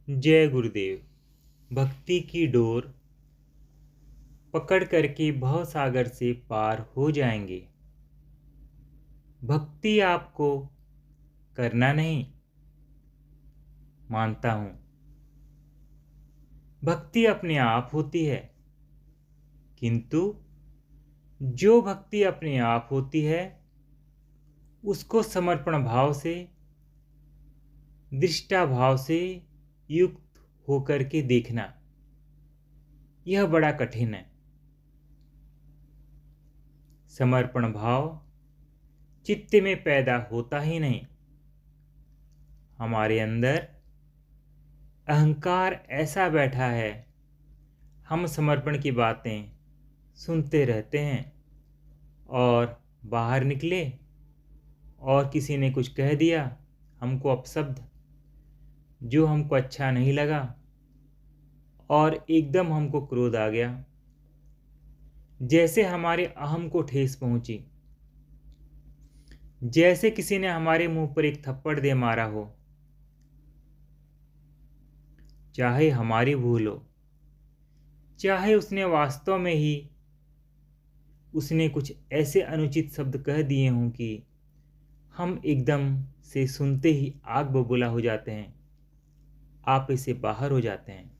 जय गुरुदेव। भक्ति की डोर पकड़ करके भव सागर से पार हो जाएंगे। भक्ति आपको करना नहीं, मानता हूं। भक्ति अपने आप होती है, किंतु जो भक्ति अपने आप होती है उसको समर्पण भाव से, दृष्टा भाव से युक्त होकर के देखना, यह बड़ा कठिन है। समर्पण भाव चित्त में पैदा होता ही नहीं। हमारे अंदर अहंकार ऐसा बैठा है, हम समर्पण की बातें सुनते रहते हैं और बाहर निकले और किसी ने कुछ कह दिया, हमको अपशब्द जो हमको अच्छा नहीं लगा और एकदम हमको क्रोध आ गया, जैसे हमारे अहम को ठेस पहुंची, जैसे किसी ने हमारे मुंह पर एक थप्पड़ दे मारा हो। चाहे हमारी भूल हो, चाहे उसने वास्तव में ही उसने कुछ ऐसे अनुचित शब्द कह दिए हों कि हम एकदम से सुनते ही आग बबूला हो जाते हैं, आप इसे बाहर हो जाते हैं।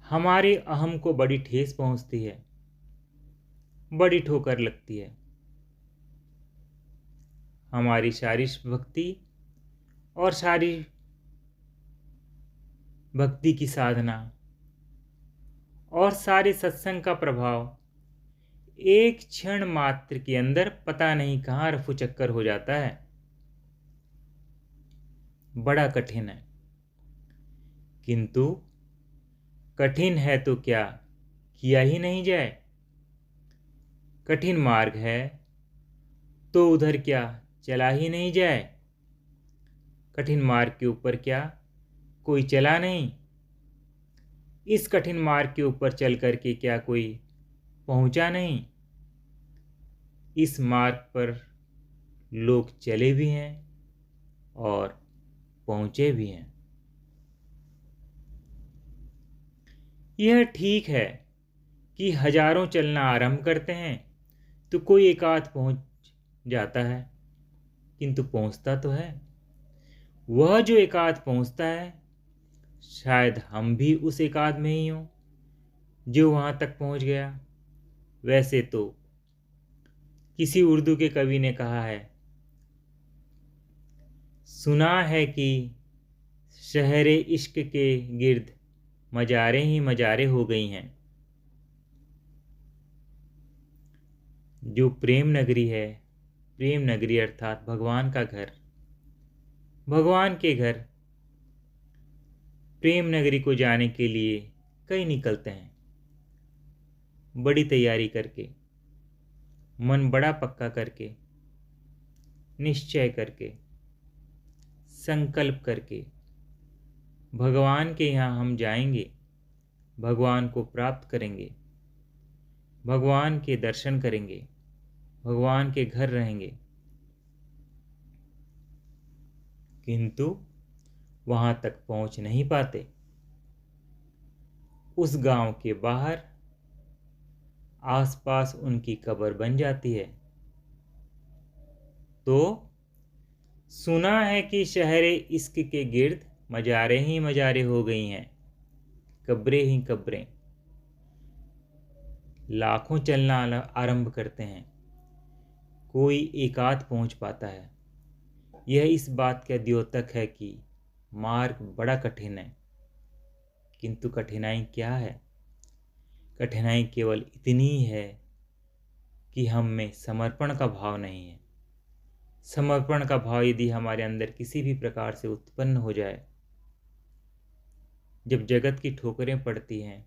हमारे अहम को बड़ी ठेस पहुंचती है, बड़ी ठोकर लगती है। हमारी सारी भक्ति और सारी भक्ति की साधना और सारे सत्संग का प्रभाव एक क्षण मात्र के अंदर पता नहीं कहां रफू चक्कर हो जाता है। बड़ा कठिन है, किंतु कठिन है तो क्या किया ही नहीं जाए। कठिन मार्ग है तो उधर क्या चला ही नहीं जाए। कठिन मार्ग के ऊपर क्या कोई चला नहीं। इस कठिन मार्ग के ऊपर चल करके क्या कोई पहुंचा नहीं। इस मार्ग पर लोग चले भी हैं और पहुंचे भी हैं। यह ठीक है कि हजारों चलना आरंभ करते हैं तो कोई एकाध पहुंच जाता है, किंतु पहुंचता तो है। वह जो एकाध पहुंचता है, शायद हम भी उस एकाध में ही हों जो वहां तक पहुंच गया। वैसे तो किसी उर्दू के कवि ने कहा है, सुना है कि शहरे इश्क के गिर्द मजारे ही मजारे हो गई हैं। जो प्रेम नगरी है, प्रेम नगरी अर्थात भगवान का घर, भगवान के घर, प्रेम नगरी को जाने के लिए कई निकलते हैं, बड़ी तैयारी करके, मन बड़ा पक्का करके, निश्चय करके, संकल्प करके। भगवान के यहाँ हम जाएंगे, भगवान को प्राप्त करेंगे, भगवान के दर्शन करेंगे, भगवान के घर रहेंगे, किंतु वहां तक पहुंच नहीं पाते। उस गांव के बाहर आसपास उनकी कब्र बन जाती है। तो सुना है कि शहरे इश्क के गिर्द मजारे ही मजारे हो गई हैं, कब्रें ही कब्रें। लाखों चलना आरंभ करते हैं, कोई एकाध पहुंच पाता है। यह इस बात का द्योतक है कि मार्ग बड़ा कठिन है, किंतु कठिनाई क्या है? कठिनाई केवल इतनी है कि हम में समर्पण का भाव नहीं है। समर्पण का भाव यदि हमारे अंदर किसी भी प्रकार से उत्पन्न हो जाए, जब जगत की ठोकरें पड़ती हैं,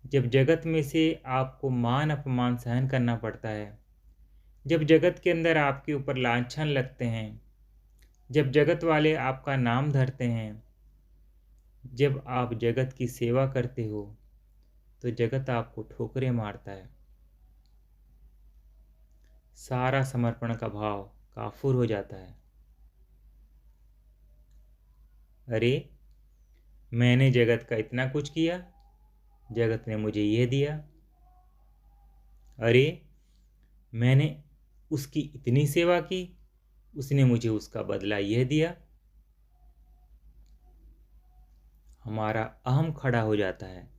जब जगत में से आपको मान अपमान सहन करना पड़ता है, जब जगत के अंदर आपके ऊपर लांछन लगते हैं, जब जगत वाले आपका नाम धरते हैं, जब आप जगत की सेवा करते हो, तो जगत आपको ठोकरें मारता है। सारा समर्पण का भाव काफूर हो जाता है। अरे, मैंने जगत का इतना कुछ किया, जगत ने मुझे यह दिया। अरे, मैंने उसकी इतनी सेवा की, उसने मुझे उसका बदला यह दिया। हमारा अहम खड़ा हो जाता है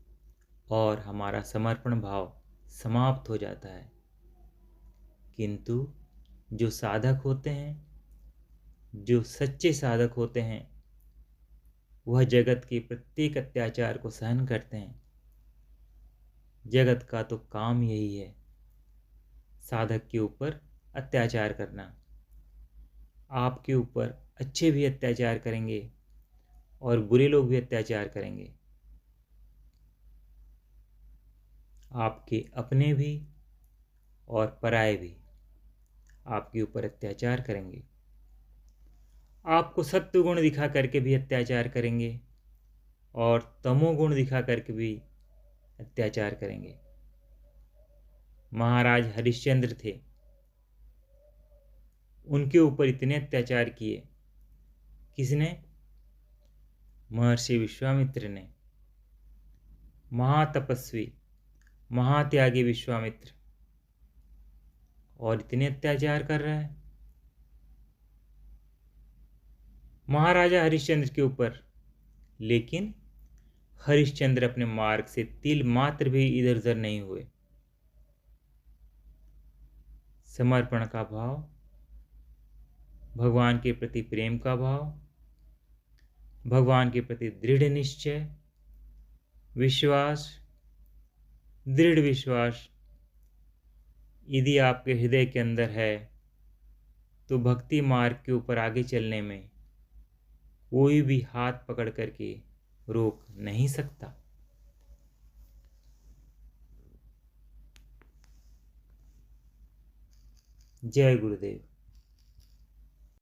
और हमारा समर्पण भाव समाप्त हो जाता है। किंतु जो साधक होते हैं, जो सच्चे साधक होते हैं, वह जगत के प्रत्येक अत्याचार को सहन करते हैं। जगत का तो काम यही है, साधक के ऊपर अत्याचार करना। आपके ऊपर अच्छे भी अत्याचार करेंगे और बुरे लोग भी अत्याचार करेंगे। आपके अपने भी और पराये भी आपके ऊपर अत्याचार करेंगे। आपको सत्व गुण दिखा करके भी अत्याचार करेंगे और तमोगुण दिखा करके भी अत्याचार करेंगे। महाराज हरिश्चंद्र थे, उनके ऊपर इतने अत्याचार किए। किसने? महर्षि विश्वामित्र ने। महातपस्वी, महात्यागी विश्वामित्र, और इतने अत्याचार कर रहा है महाराजा हरिश्चंद्र के ऊपर। लेकिन हरिश्चंद्र अपने मार्ग से तिल मात्र भी इधर उधर नहीं हुए। समर्पण का भाव, भगवान के प्रति प्रेम का भाव, भगवान के प्रति दृढ़ निश्चय, विश्वास, दृढ़ विश्वास यदि आपके हृदय के अंदर है तो भक्ति मार्ग के ऊपर आगे चलने में कोई भी हाथ पकड़ करके रोक नहीं सकता। जय गुरुदेव।